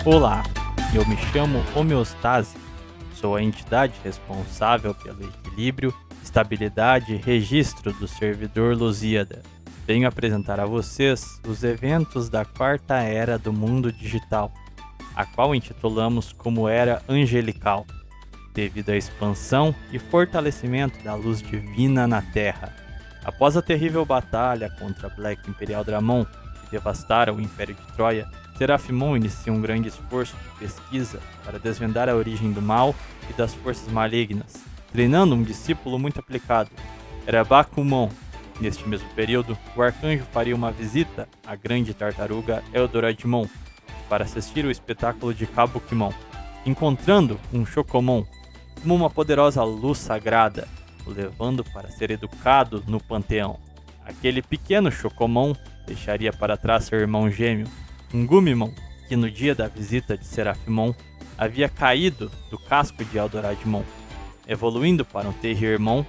Olá, eu me chamo Homeostase, sou a entidade responsável pelo equilíbrio, estabilidade e registro do servidor Lusíada. Venho apresentar a vocês os eventos da quarta era do mundo digital, a qual intitulamos como Era Angelical, devido à expansão e fortalecimento da luz divina na Terra. Após a terrível batalha contra Black Imperial Dramon, que devastara o Império de Troia, Seraphimon inicia um grande esforço de pesquisa para desvendar a origem do mal e das forças malignas, treinando um discípulo muito aplicado, Erabakumon. Neste mesmo período, o arcanjo faria uma visita à grande tartaruga Eldoradimon para assistir o espetáculo de Kabukimon, encontrando um Shokomon como uma poderosa luz sagrada, o levando para ser educado no panteão. Aquele pequeno Shokomon deixaria para trás seu irmão gêmeo, um Gumimon, que no dia da visita de Seraphimon havia caído do casco de Eldoradimon, evoluindo para um Terriermon,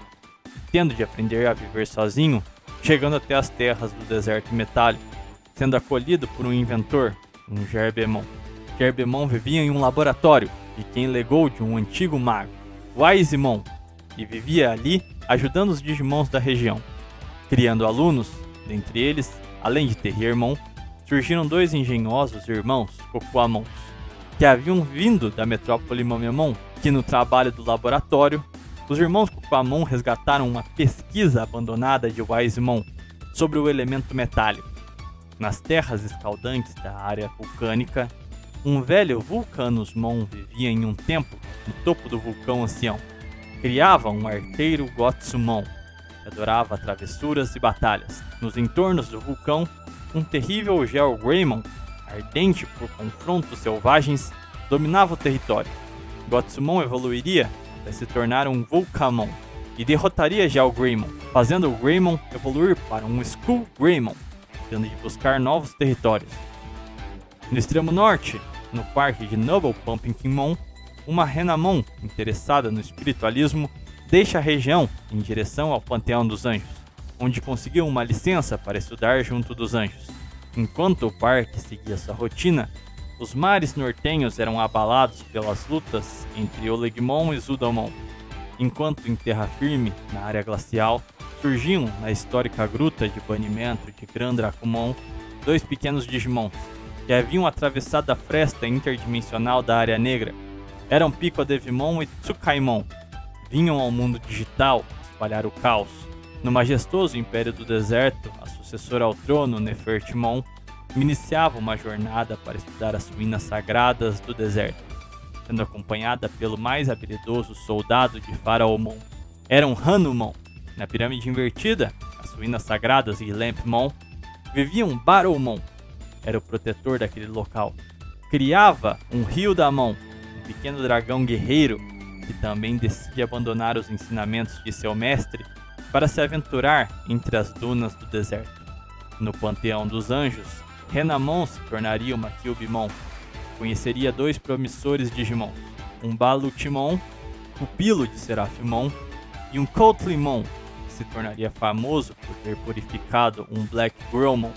tendo de aprender a viver sozinho, chegando até as terras do deserto metálico, sendo acolhido por um inventor, um Gerbemon. Gerbemon vivia em um laboratório de quem legou de um antigo mago, Wisemon, e vivia ali ajudando os Digimons da região, criando alunos, dentre eles, além de Terriermon, surgiram dois engenhosos irmãos, Kokuamons, que haviam vindo da metrópole Mamemon, que no trabalho do laboratório, os irmãos Kokuamon resgataram uma pesquisa abandonada de Wisemon sobre o elemento metálico. Nas terras escaldantes da área vulcânica, um velho Vulcanusmon vivia em um templo no topo do vulcão ancião. Criava um arteiro Gotsumon, que adorava travessuras e batalhas. Nos entornos do vulcão, um terrível Geogreymon, ardente por confrontos selvagens, dominava o território. Gotsumon evoluiria até se tornar um Vulcamon e derrotaria Geogreymon, fazendo o Greymon evoluir para um Skull Greymon, tendo de buscar novos territórios. No extremo norte, no parque de Noble Pumpkinmon, uma Renamon interessada no espiritualismo deixa a região em direção ao Panteão dos Anjos, onde conseguiu uma licença para estudar junto dos anjos. Enquanto o parque seguia sua rotina, os mares nortenhos eram abalados pelas lutas entre Olegmon e Zudomon, enquanto em terra firme, na área glacial, surgiam na histórica gruta de banimento de Gran Dracomon dois pequenos Digimons, que haviam atravessado a fresta interdimensional da área negra. Eram Picodevimon e Tsukaimon. Vinham ao mundo digital espalhar o caos. No majestoso Império do Deserto, a sucessora ao trono, Nefertimon, iniciava uma jornada para estudar as ruínas sagradas do deserto, sendo acompanhada pelo mais habilidoso soldado de Faraomon. Era um Hanumon. Na pirâmide invertida, as ruínas sagradas de Lampmon, vivia um Baromon. Era o protetor daquele local. Criava um Hildamon, um pequeno dragão guerreiro que também decidia abandonar os ensinamentos de seu mestre para se aventurar entre as dunas do deserto. No Panteão dos Anjos, Renamon se tornaria uma Kyubimon. Conheceria dois promissores Digimon, um Balutimon, pupilo de Seraphimon, e um Koutlimon, que se tornaria famoso por ter purificado um Black Gromon.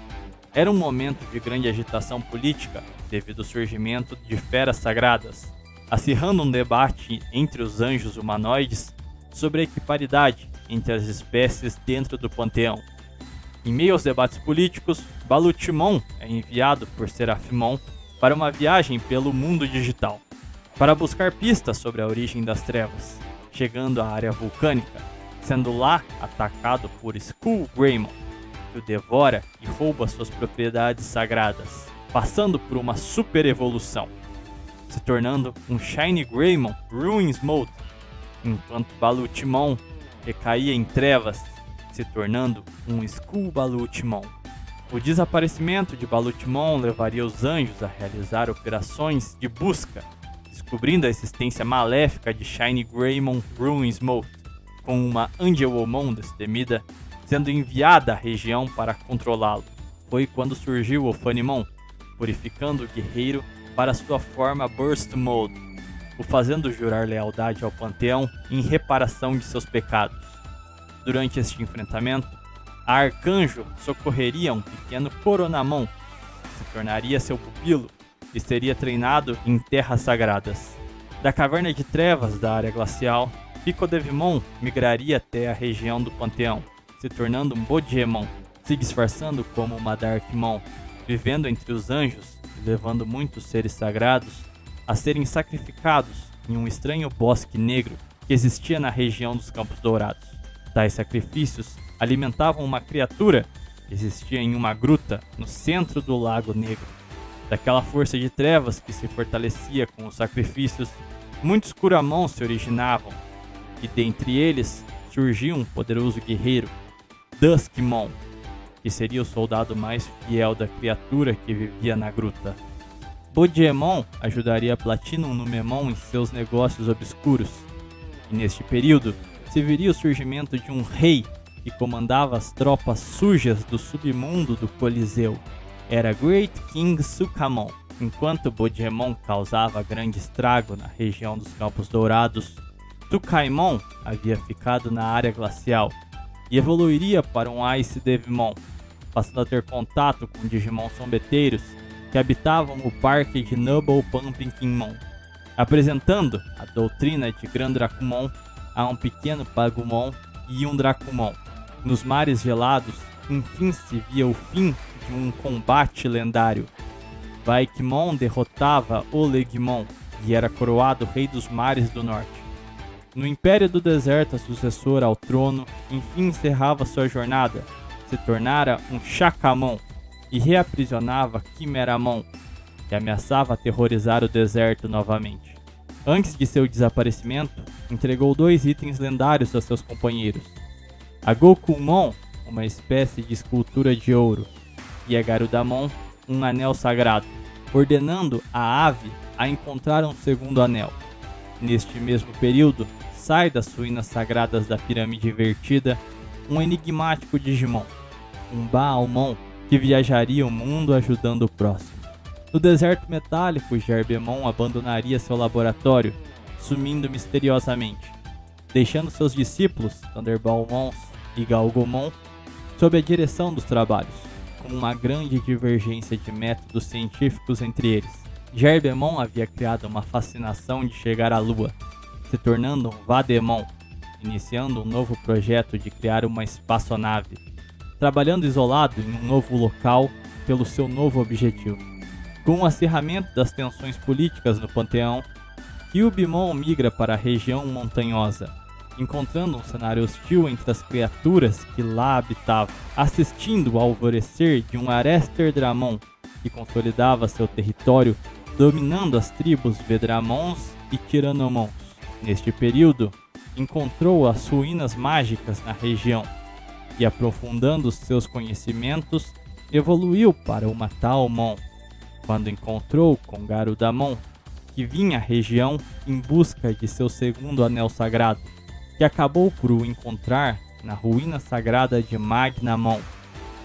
Era um momento de grande agitação política devido ao surgimento de feras sagradas, acirrando um debate entre os anjos humanoides sobre a equiparidade entre as espécies dentro do panteão. Em meio aos debates políticos, Balutimon é enviado por Seraphimon para uma viagem pelo mundo digital, para buscar pistas sobre a origem das trevas, chegando à área vulcânica, sendo lá atacado por Skull Greymon, que o devora e rouba suas propriedades sagradas, passando por uma super evolução, se tornando um Shiny Greymon Ruins Mode, enquanto Balutimon recaía em trevas, se tornando um Skull Balutimon. O desaparecimento de Balutimon levaria os anjos a realizar operações de busca, descobrindo a existência maléfica de Shiny Greymon Ruins Mode, com uma Angelomon destemida sendo enviada à região para controlá-lo. Foi quando surgiu o Fanimon, purificando o guerreiro para sua forma Burst Mode, o fazendo jurar lealdade ao panteão em reparação de seus pecados. Durante este enfrentamento, a Arcanjo socorreria um pequeno Coronamon, que se tornaria seu pupilo, e seria treinado em terras sagradas. Da caverna de trevas da área glacial, Picodevimon migraria até a região do Panteão, se tornando um Bodiemon, se disfarçando como uma Darkmon, vivendo entre os anjos e levando muitos seres sagrados a serem sacrificados em um estranho bosque negro que existia na região dos Campos Dourados. Tais sacrifícios alimentavam uma criatura que existia em uma gruta no centro do Lago Negro. Daquela força de trevas que se fortalecia com os sacrifícios, muitos Kuramon se originavam, e dentre eles surgiu um poderoso guerreiro, Duskmon, que seria o soldado mais fiel da criatura que vivia na gruta. Bodiemon ajudaria Platinum Numemon em seus negócios obscuros, e neste período se viria o surgimento de um rei que comandava as tropas sujas do submundo do Coliseu. Era Great King Sukamon. Enquanto Bodiemon causava grande estrago na região dos Campos Dourados, Tsukaimon havia ficado na área glacial e evoluiria para um Ice Devimon, passando a ter contato com Digimon sombeteiros que habitavam o parque de Nubble Pumpkinmon, apresentando a doutrina de Grandrakumon a um pequeno Pagumon e um Dracumon. Nos mares gelados, enfim se via o fim de um combate lendário. Vaikimon derrotava Olegmon e era coroado rei dos mares do norte. No Império do Deserto, a sucessora ao trono enfim encerrava sua jornada, se tornara um Shakamon e reaprisionava Chimeramon, que ameaçava aterrorizar o deserto novamente. Antes de seu desaparecimento, entregou 2 itens lendários a seus companheiros: a Gokumon, uma espécie de escultura de ouro, e a Garudamon, um anel sagrado, ordenando a ave a encontrar um segundo anel. Neste mesmo período, sai das ruínas sagradas da Pirâmide Invertida um enigmático Digimon, um Baalmon, que viajaria o mundo ajudando o próximo. No deserto metálico, Gerbemon abandonaria seu laboratório, sumindo misteriosamente, deixando seus discípulos, Thunderbalmons e Galgomon, sob a direção dos trabalhos, com uma grande divergência de métodos científicos entre eles. Gerbemon havia criado uma fascinação de chegar à Lua, se tornando um Vademon, iniciando um novo projeto de criar uma espaçonave, trabalhando isolado em um novo local pelo seu novo objetivo. Com o acirramento das tensões políticas no Panteão, Kyubimon migra para a região montanhosa, encontrando um cenário hostil entre as criaturas que lá habitavam, assistindo ao alvorecer de um Arester Dramon, que consolidava seu território, dominando as tribos Vedramons e Tyrannomons. Neste período, encontrou as ruínas mágicas na região e, aprofundando seus conhecimentos, evoluiu para uma Talmon, quando encontrou com Garudamon, que vinha à região em busca de seu segundo anel sagrado, que acabou por o encontrar na ruína sagrada de Magnamon,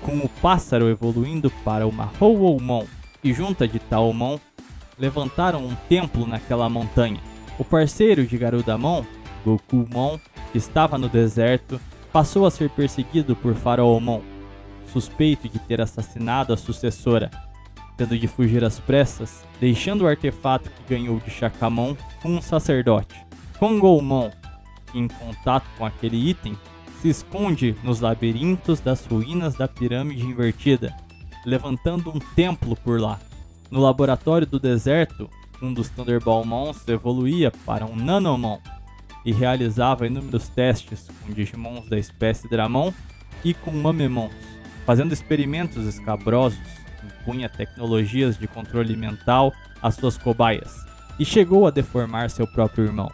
com o pássaro evoluindo para uma Howlmon, e junta de Talmon, levantaram um templo naquela montanha. O parceiro de Garudamon, Gokumon, que estava no deserto, passou a ser perseguido por Faraomon, suspeito de ter assassinado a sucessora, tendo de fugir às pressas, deixando o artefato que ganhou de Shakamon com um sacerdote. Kongomon, que em contato com aquele item, se esconde nos labirintos das ruínas da Pirâmide Invertida, levantando um templo por lá. No laboratório do deserto, um dos Thunderbalmons evoluía para um Nanomon e realizava inúmeros testes com Digimons da espécie Dramon e com Mamemons, fazendo experimentos escabrosos, impunha tecnologias de controle mental às suas cobaias e chegou a deformar seu próprio irmão,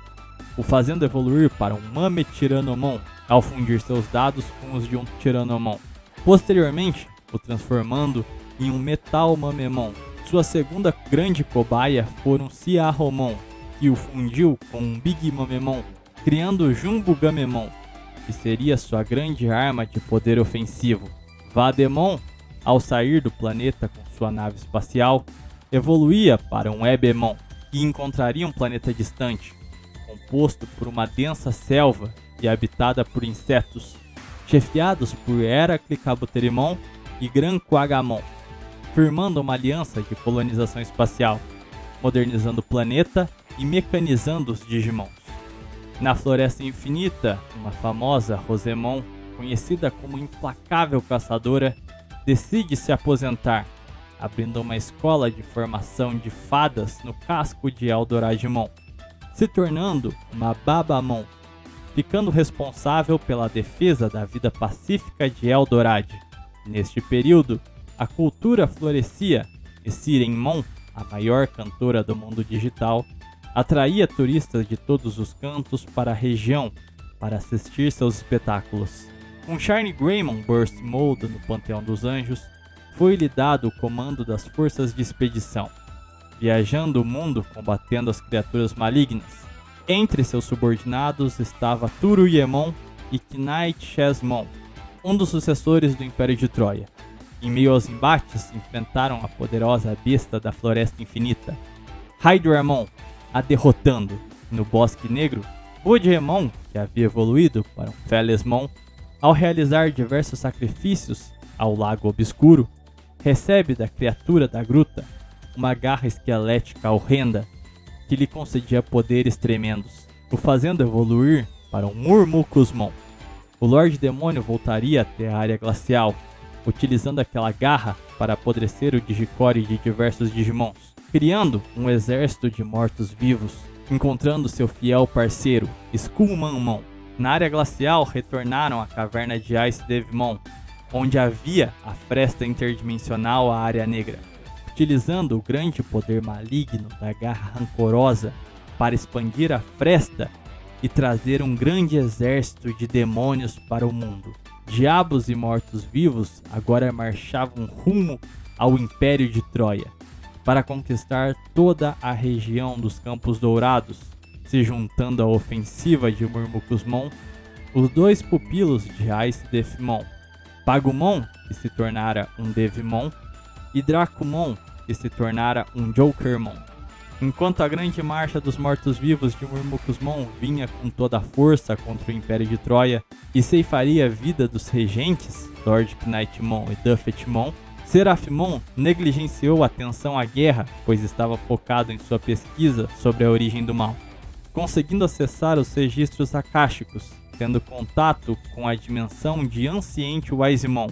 o fazendo evoluir para um Mametiranomon ao fundir seus dados com os de um Tyrannomon. Posteriormente, o transformando em um Metal Mamemon. Sua segunda grande cobaia foi um Ciarromon, que o fundiu com um Big Mamemon, criando o Jumbo Gamemon, que seria sua grande arma de poder ofensivo. Vademon, ao sair do planeta com sua nave espacial, evoluía para um Ebemon, que encontraria um planeta distante, composto por uma densa selva e habitada por insetos, chefiados por Heraclicabuterimon e Gran Quagamon. firmando uma aliança de colonização espacial, modernizando o planeta e mecanizando os Digimons. Na Floresta Infinita, uma famosa Rosemon, conhecida como implacável caçadora, decide se aposentar, abrindo uma escola de formação de fadas no casco de Eldoradimon, se tornando uma Babamon, ficando responsável pela defesa da vida pacífica de Eldorad. Neste período, a cultura florescia e Sirenmon, a maior cantora do mundo digital, atraía turistas de todos os cantos para a região para assistir seus espetáculos. Com Shiny Greymon Burst Mode no Panteão dos Anjos, foi-lhe dado o comando das forças de expedição, viajando o mundo combatendo as criaturas malignas. Entre seus subordinados estava Turuyemon e Knight Chessmon, um dos sucessores do Império de Troia. Em meio aos embates, enfrentaram a poderosa besta da Floresta Infinita, Hydramon, a derrotando. No Bosque Negro, Bodgemon, que havia evoluído para um Felesmon, ao realizar diversos sacrifícios ao Lago Obscuro, recebe da criatura da gruta uma garra esquelética horrenda que lhe concedia poderes tremendos, o fazendo evoluir para um Murmucusmon. O Lorde Demônio voltaria até a área glacial, utilizando aquela garra para apodrecer o Digicore de diversos Digimons, criando um exército de mortos-vivos, encontrando seu fiel parceiro, Skullmanmon. Na área glacial retornaram à caverna de Ice Devimon, onde havia a fresta interdimensional à Área Negra, utilizando o grande poder maligno da garra rancorosa para expandir a fresta e trazer um grande exército de demônios para o mundo. Diabos e mortos-vivos agora marchavam rumo ao Império de Troia, para conquistar toda a região dos Campos Dourados. Se juntando à ofensiva de Murmucusmon, os dois pupilos de Ice Devimon, Pagumon, que se tornara um Devimon, e Dracumon, que se tornara um Jokermon. Enquanto a grande marcha dos mortos-vivos de Murmucusmon vinha com toda a força contra o Império de Troia e ceifaria a vida dos regentes, Lord Knightmon e Duffetmon, Seraphimon negligenciou a atenção à guerra, pois estava focado em sua pesquisa sobre a origem do mal, conseguindo acessar os registros akáshicos, tendo contato com a dimensão de Anciente Wisemon,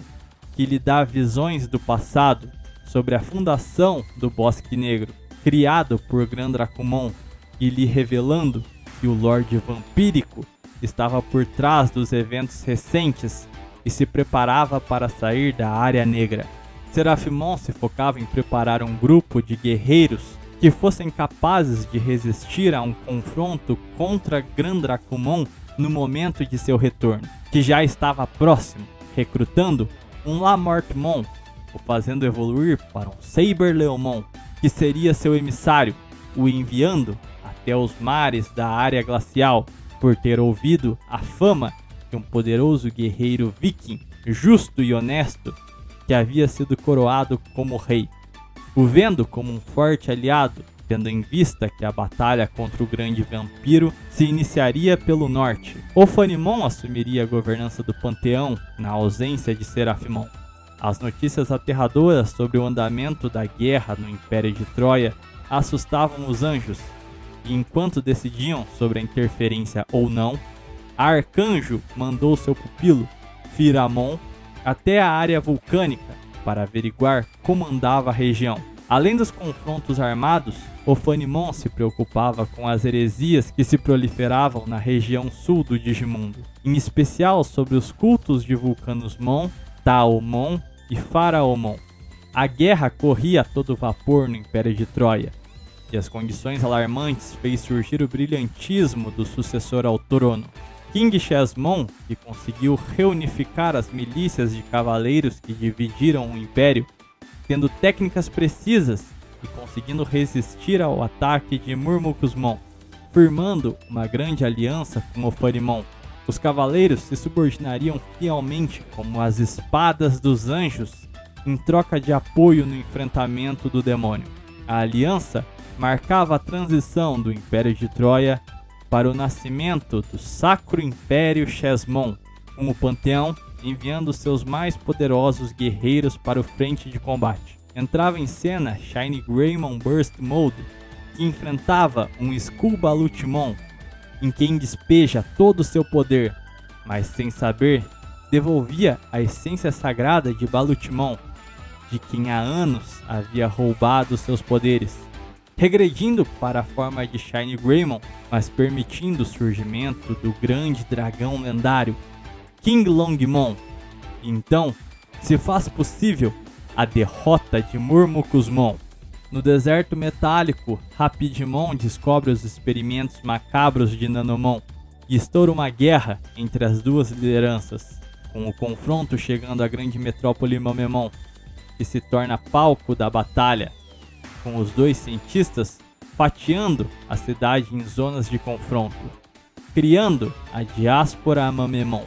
que lhe dá visões do passado sobre a fundação do Bosque Negro, criado por Grandrakumon, e lhe revelando que o Lorde Vampírico estava por trás dos eventos recentes e se preparava para sair da Área Negra. Seraphimon se focava em preparar um grupo de guerreiros que fossem capazes de resistir a um confronto contra Grandrakumon no momento de seu retorno, que já estava próximo, recrutando um Lamortmon, o fazendo evoluir para um Saberleomon, que seria seu emissário, o enviando até os mares da área glacial, por ter ouvido a fama de um poderoso guerreiro viking, justo e honesto, que havia sido coroado como rei. O vendo como um forte aliado, tendo em vista que a batalha contra o grande vampiro se iniciaria pelo norte. Ophanimon assumiria a governança do panteão na ausência de Seraphimon. As notícias aterradoras sobre o andamento da guerra no Império de Troia assustavam os anjos, e enquanto decidiam sobre a interferência ou não, Arcanjo mandou seu pupilo, Firamon, até a área vulcânica para averiguar como andava a região. Além dos confrontos armados, Ophanimon se preocupava com as heresias que se proliferavam na região sul do Digimundo, em especial sobre os cultos de Vulcanusmon, Taomon e Faraomon. A guerra corria a todo vapor no Império de Troia, e as condições alarmantes fez surgir o brilhantismo do sucessor ao trono, King Chessmon, que conseguiu reunificar as milícias de cavaleiros que dividiram o Império, tendo técnicas precisas e conseguindo resistir ao ataque de Murmucusmon, firmando uma grande aliança com Ophanimon. Os cavaleiros se subordinariam fielmente como as espadas dos anjos em troca de apoio no enfrentamento do demônio. A aliança marcava a transição do Império de Troia para o nascimento do Sacro Império Chessmon, com o panteão enviando seus mais poderosos guerreiros para o frente de combate. entrava em cena Shiny Greymon Burst Mode, que enfrentava um Skull Balutimon, em quem despeja todo o seu poder, mas sem saber, devolvia a essência sagrada de Balutimon, de quem há anos havia roubado seus poderes, regredindo para a forma de Shiny Greymon, mas permitindo o surgimento do grande dragão lendário, King Longmon. Então, se faz possível a derrota de Murmucusmon. No deserto metálico, Rapidmon descobre os experimentos macabros de Nanomon e estoura uma guerra entre as duas lideranças, com o confronto chegando à grande metrópole Mamemon, que se torna palco da batalha, com os dois cientistas fatiando a cidade em zonas de confronto, criando a Diáspora Mamemon.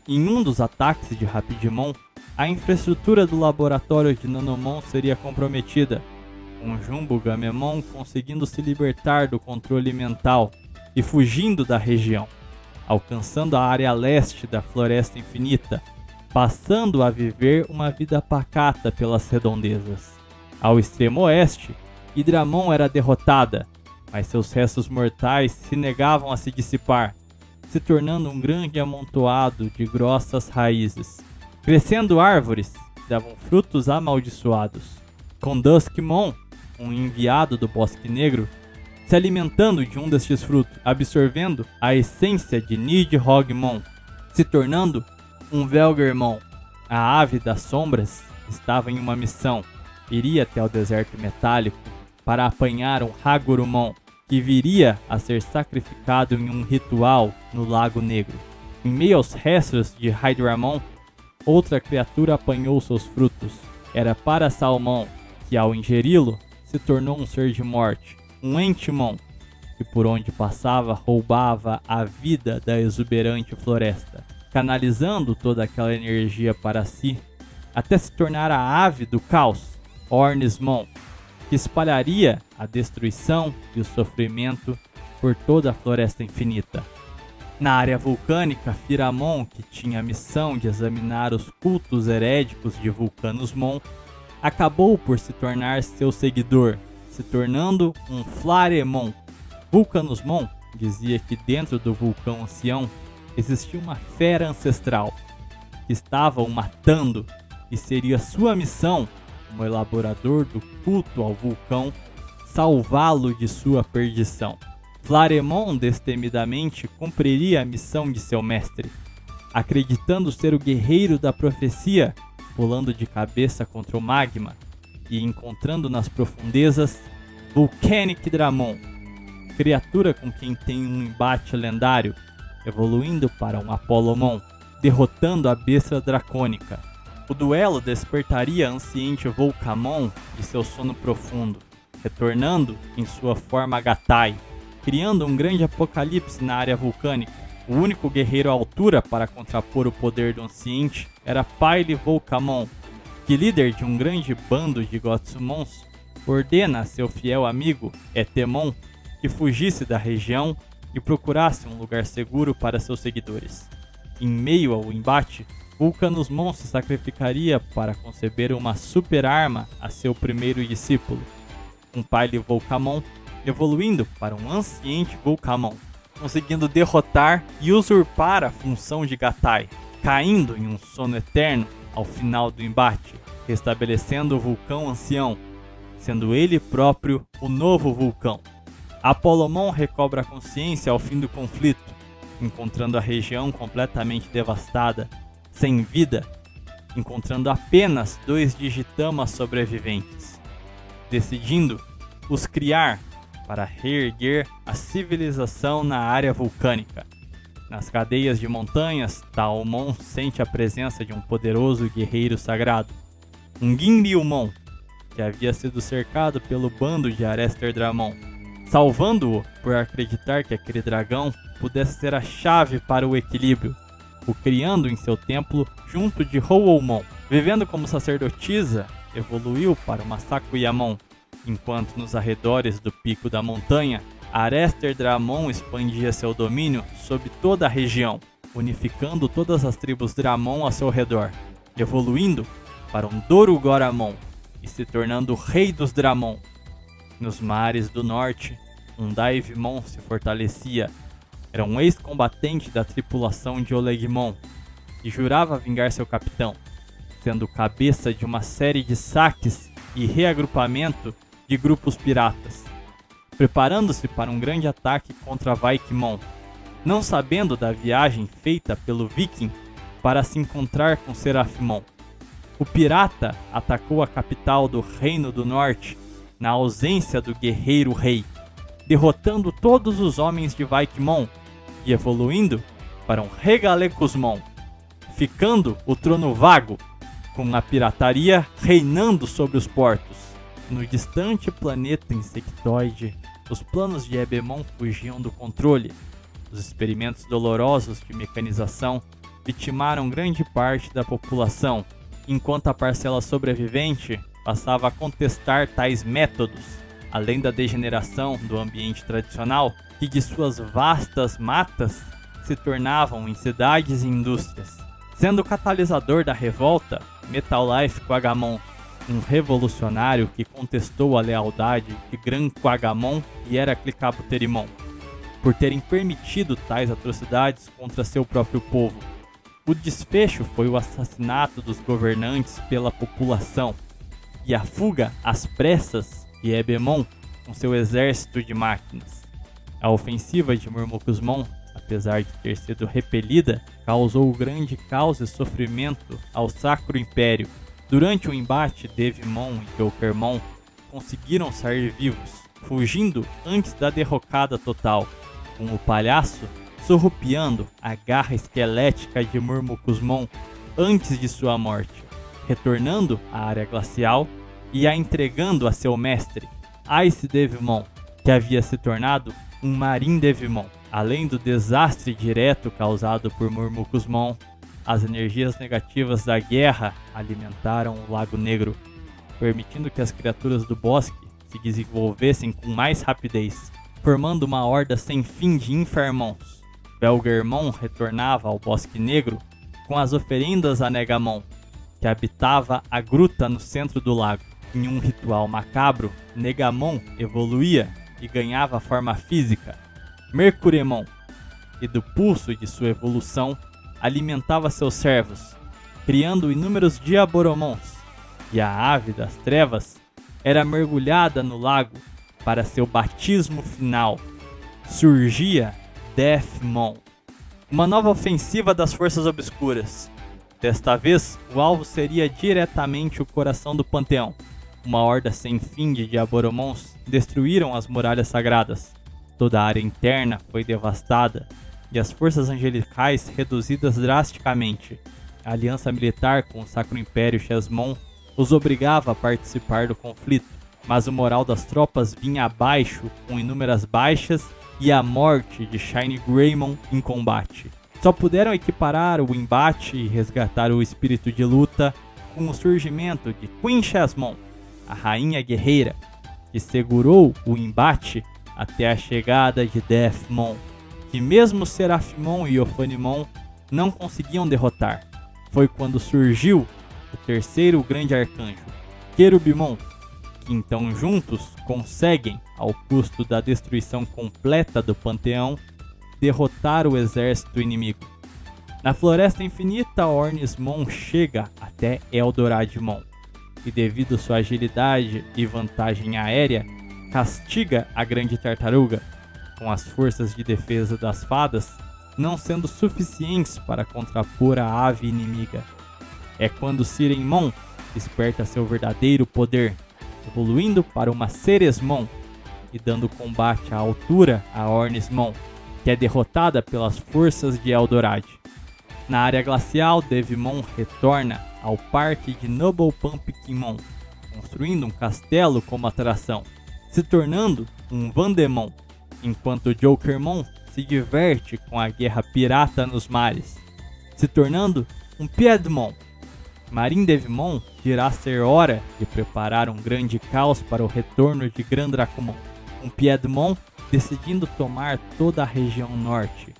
Em um dos ataques de Rapidmon, a infraestrutura do laboratório de Nanomon seria comprometida, com Jumbo Gamemon conseguindo se libertar do controle mental e fugindo da região, alcançando a área leste da Floresta Infinita, passando a viver uma vida pacata pelas redondezas. Ao extremo oeste, Hydramon era derrotada, mas seus restos mortais se negavam a se dissipar, se tornando um grande amontoado de grossas raízes, crescendo árvores que davam frutos amaldiçoados, com Duskmon, um enviado do Bosque Negro, se alimentando de um destes frutos, absorvendo a essência de Nidhoggmon, se tornando um Velgermon. A ave das sombras estava em uma missão, iria até o deserto metálico para apanhar um Hagurumon, que viria a ser sacrificado em um ritual no Lago Negro. Em meio aos restos de Hydramon, outra criatura apanhou seus frutos. Era Parasalmon, que ao ingeri-lo, se tornou um ser de morte, um Entmon, que por onde passava roubava a vida da exuberante floresta, canalizando toda aquela energia para si, até se tornar a ave do caos, Ornismon, que espalharia a destruição e o sofrimento por toda a Floresta Infinita. Na área vulcânica, Firamon, que tinha a missão de examinar os cultos heréticos de Vulcanusmon, acabou por se tornar seu seguidor, se tornando um Flaremon. Vulcanusmon dizia que dentro do vulcão ancião existia uma fera ancestral que estava o matando e seria sua missão, como elaborador do culto ao vulcão, salvá-lo de sua perdição. Flaremon destemidamente cumpriria a missão de seu mestre, acreditando ser o guerreiro da profecia, pulando de cabeça contra o magma e encontrando nas profundezas Volcanic Dramon, criatura com quem tem um embate lendário, evoluindo para um Apollomon, derrotando a besta dracônica. O duelo despertaria a anciente Volcamon de seu sono profundo, retornando em sua forma Gatai, criando um grande apocalipse na área vulcânica. O único guerreiro à altura para contrapor o poder do anciente era Pyle Volcamon, que, líder de um grande bando de Gotsumons, ordena a seu fiel amigo Etemon que fugisse da região e procurasse um lugar seguro para seus seguidores. Em meio ao embate, Vulcanusmon se sacrificaria para conceber uma super arma a seu primeiro discípulo, um Pyle Volcamon evoluindo para um anciente Volcamon, conseguindo derrotar e usurpar a função de Gatai, caindo em um sono eterno ao final do embate, restabelecendo o vulcão ancião, sendo ele próprio o novo vulcão. Apollomon recobra a consciência ao fim do conflito, encontrando a região completamente devastada, sem vida, encontrando apenas 2 Digitamas sobreviventes, decidindo os criar para reerguer a civilização na área vulcânica. Nas cadeias de montanhas, Taomon sente a presença de um poderoso guerreiro sagrado, um Ginryumon, que havia sido cercado pelo bando de Aresterdramon, salvando-o por acreditar que aquele dragão pudesse ser a chave para o equilíbrio, o criando em seu templo junto de Houlmon. Vivendo como sacerdotisa, evoluiu para uma Sakuyamon, enquanto nos arredores do pico da montanha, Aresterdramon expandia seu domínio sobre toda a região, unificando todas as tribos Dramon ao seu redor, evoluindo para um Dorugoramon, e se tornando rei dos Dramon. Nos mares do norte, um Daivimon se fortalecia. Era um ex-combatente da tripulação de Olegmon e jurava vingar seu capitão, sendo cabeça de uma série de saques e reagrupamento de grupos piratas, preparando-se para um grande ataque contra Vaikimon, não sabendo da viagem feita pelo Viking para se encontrar com Seraphimon. O pirata atacou a capital do Reino do Norte na ausência do guerreiro rei, derrotando todos os homens de Vaikimon e evoluindo para um Regalecusmon, ficando o trono vago, com a pirataria reinando sobre os portos. No distante planeta insectoide, os planos de Ebemon fugiam do controle. Os experimentos dolorosos de mecanização vitimaram grande parte da população, enquanto a parcela sobrevivente passava a contestar tais métodos, além da degeneração do ambiente tradicional, que de suas vastas matas se tornavam em cidades e indústrias. Sendo o catalisador da revolta, Metal Life Quagamon, um revolucionário que contestou a lealdade de Gran Quagamon e Heraclicabuterimon, por terem permitido tais atrocidades contra seu próprio povo. O desfecho foi o assassinato dos governantes pela população e a fuga às pressas de Ebemon com seu exército de máquinas. A ofensiva de Murmukusmon, apesar de ter sido repelida, causou grande caos e sofrimento ao Sacro Império. Durante o embate, Devimon e Jokermon conseguiram sair vivos, fugindo antes da derrocada total, com o palhaço surrupiando a garra esquelética de Murmukusmon antes de sua morte, retornando à área glacial e a entregando a seu mestre, Ice Devimon, que havia se tornado um Marin Devimon. Além do desastre direto causado por Murmukusmon, as energias negativas da guerra alimentaram o Lago Negro, permitindo que as criaturas do bosque se desenvolvessem com mais rapidez, formando uma horda sem fim de Infermons. Belgermon retornava ao Bosque Negro com as oferendas a Negamon, que habitava a gruta no centro do lago. Em um ritual macabro, Negamon evoluía e ganhava forma física, Mercuremon, e do pulso de sua evolução alimentava seus servos, criando inúmeros Diaboromons, e a ave das trevas era mergulhada no lago para seu batismo final. Surgia Deathmon, uma nova ofensiva das forças obscuras. Desta vez, o alvo seria diretamente o coração do panteão. Uma horda sem fim de Diaboromons destruíram as muralhas sagradas. Toda a área interna foi devastada e as forças angelicais reduzidas drasticamente. A aliança militar com o Sacro Império Chesmon os obrigava a participar do conflito, mas o moral das tropas vinha abaixo com inúmeras baixas e a morte de Shiny Greymon em combate. Só puderam equiparar o embate e resgatar o espírito de luta com o surgimento de Queen Chesmon, a rainha guerreira, que segurou o embate até a chegada de Deathmon, que mesmo Seraphimon e Ophanimon não conseguiam derrotar. Foi quando surgiu o terceiro grande arcanjo, Querubimon, que então juntos conseguem, ao custo da destruição completa do panteão, derrotar o exército inimigo. Na Floresta Infinita, Ornismon chega até Eldoradmon, e devido sua agilidade e vantagem aérea, castiga a grande tartaruga, com as forças de defesa das fadas não sendo suficientes para contrapor a ave inimiga. É quando Sirenmon desperta seu verdadeiro poder, evoluindo para uma Ceresmon e dando combate à altura a Ornismon, que é derrotada pelas forças de Eldorad. Na área glacial, Devimon retorna ao parque de Noble Pumpkinmon, construindo um castelo como atração, se tornando um Vandemon, enquanto Jokermon se diverte com a guerra pirata nos mares, se tornando um Piedmon. Marin Devimon dirá ser hora de preparar um grande caos para o retorno de Grandrakumon, um Piedmon decidindo tomar toda a região norte,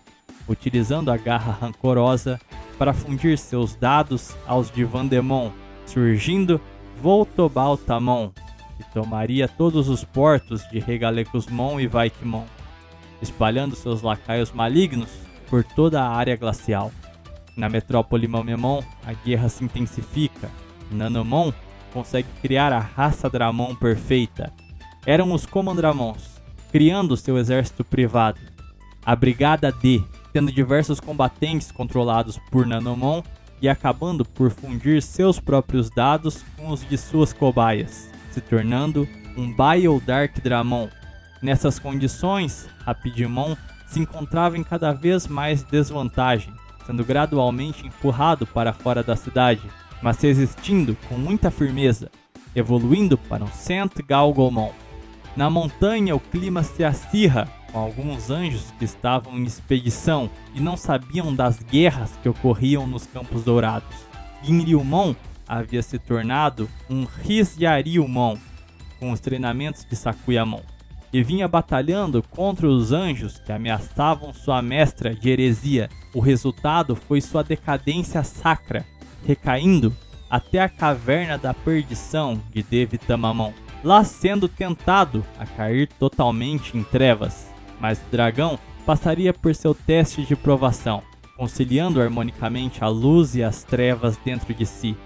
utilizando a garra rancorosa para fundir seus dados aos de Vandemon, surgindo Voltobaltamon, que tomaria todos os portos de Regalecusmon e Vaikimon, espalhando seus lacaios malignos por toda a área glacial. Na metrópole Mamemon, a guerra se intensifica. Nanomon consegue criar a raça Dramon perfeita. Eram os Comandramons, criando seu exército privado. A Brigada D, tendo diversos combatentes controlados por Nanomon e acabando por fundir seus próprios dados com os de suas cobaias, se tornando um Biodark Dramon. Nessas condições, Rapidimon se encontrava em cada vez mais desvantagem, sendo gradualmente empurrado para fora da cidade, mas resistindo com muita firmeza, evoluindo para um Saint Galgomon. Na montanha o clima se acirra, com alguns anjos que estavam em expedição e não sabiam das guerras que ocorriam nos Campos Dourados. Ginryumon havia se tornado um Hizyaryumon, com os treinamentos de Sakuyamon, e vinha batalhando contra os anjos que ameaçavam sua mestra de heresia. O resultado foi sua decadência sacra, recaindo até a caverna da perdição de Devitamamon, lá sendo tentado a cair totalmente em trevas. Mas o dragão passaria por seu teste de provação, conciliando harmonicamente a luz e as trevas dentro de si,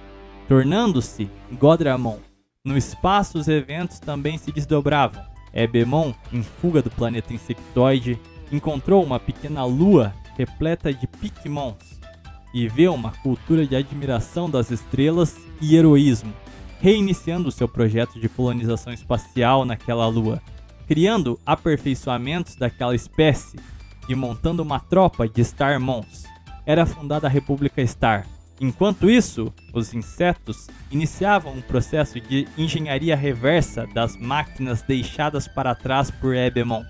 tornando-se Godramon. No espaço os eventos também se desdobravam. Ebemon, em fuga do planeta insectoide, encontrou uma pequena lua repleta de Pikmons e vê uma cultura de admiração das estrelas e heroísmo, reiniciando seu projeto de colonização espacial naquela lua, criando aperfeiçoamentos daquela espécie e montando uma tropa de Starmons. Era fundada a República Star. Enquanto isso, os insetos iniciavam um processo de engenharia reversa das máquinas deixadas para trás por Ebemon.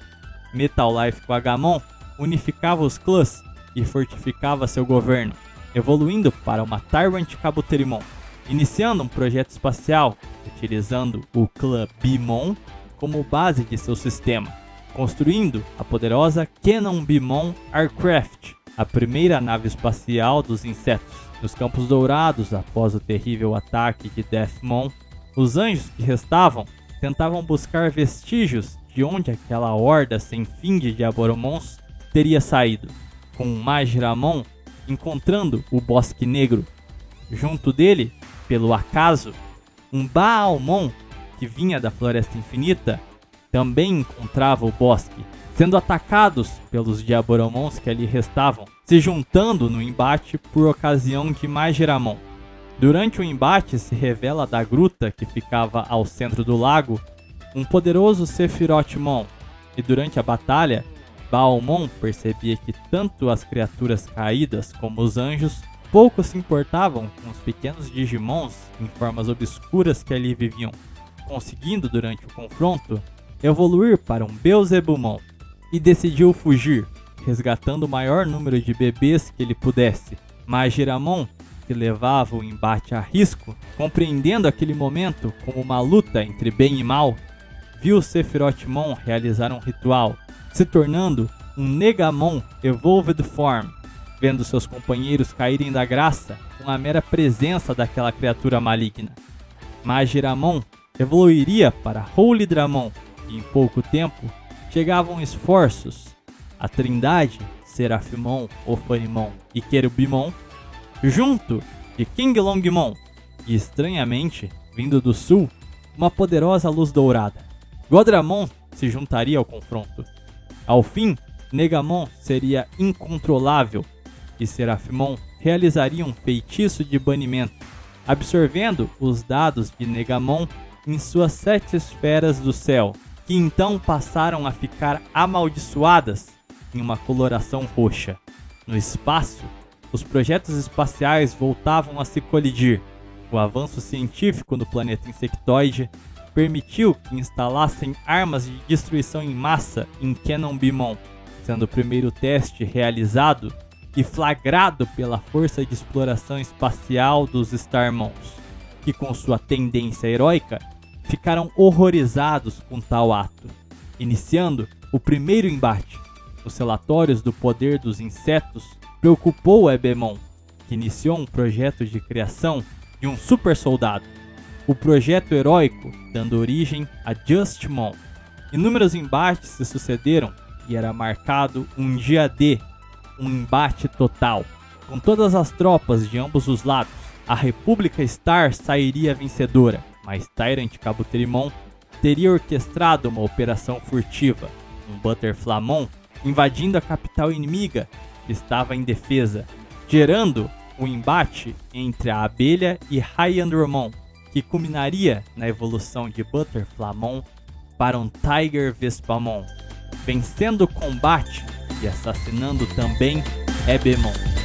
Metal Life Quagamon unificava os clãs e fortificava seu governo, evoluindo para uma Tyrant Kabuterimon, iniciando um projeto espacial, utilizando o clã Bimon como base de seu sistema, construindo a poderosa Cannon Bimon Aircraft, a primeira nave espacial dos insetos. Nos Campos Dourados, após o terrível ataque de Deathmon, os anjos que restavam tentavam buscar vestígios de onde aquela horda sem fim de Diaboromons teria saído, com Majiramon encontrando o Bosque Negro. Junto dele, pelo acaso, um Baalmon que vinha da Floresta Infinita também encontrava o bosque, sendo atacados pelos Diaboromons que ali restavam, se juntando no embate por ocasião de Majiramon. Durante o embate se revela da gruta que ficava ao centro do lago um poderoso Sephirothmon, e durante a batalha, Baalmon percebia que tanto as criaturas caídas como os anjos pouco se importavam com os pequenos Digimons em formas obscuras que ali viviam, conseguindo durante o confronto evoluir para um Beelzebumon, e decidiu fugir, resgatando o maior número de bebês que ele pudesse. Majiramon, que levava o embate a risco, compreendendo aquele momento como uma luta entre bem e mal, viu Sephirothmon realizar um ritual, se tornando um Negamon Evolved Form, vendo seus companheiros caírem da graça com a mera presença daquela criatura maligna. Majiramon evoluiria para Holy Dramon, e em pouco tempo chegavam esforços. A Trindade, Serafimon, Ophanimon e Querubimon, junto de Kinglongmon, e estranhamente, vindo do sul, uma poderosa luz dourada. Godramon se juntaria ao confronto. Ao fim, Negamon seria incontrolável e Serafimon realizaria um feitiço de banimento, absorvendo os dados de Negamon em suas 7 esferas do céu, que então passaram a ficar amaldiçoadas em uma coloração roxa. No espaço, os projetos espaciais voltavam a se colidir. O avanço científico no planeta insectoide permitiu que instalassem armas de destruição em massa em Cannon Bimon, sendo o primeiro teste realizado e flagrado pela Força de Exploração Espacial dos Starmons, que com sua tendência heróica ficaram horrorizados com tal ato, iniciando o primeiro embate. Os relatórios do poder dos insetos preocupou Ebemon, que iniciou um projeto de criação de um super soldado. o projeto heróico dando origem a Justmon. Inúmeros embates se sucederam e era marcado um dia D, um embate total. Com todas as tropas de ambos os lados, a República Star sairia vencedora, mas Tyrant Kabuterimon teria orquestrado uma operação furtiva, um Butterflamon invadindo a capital inimiga que estava em defesa, gerando um embate entre a abelha e Hyandromon, que culminaria na evolução de Butterflamon para um Tiger Vespamon, vencendo o combate e assassinando também Ebemon.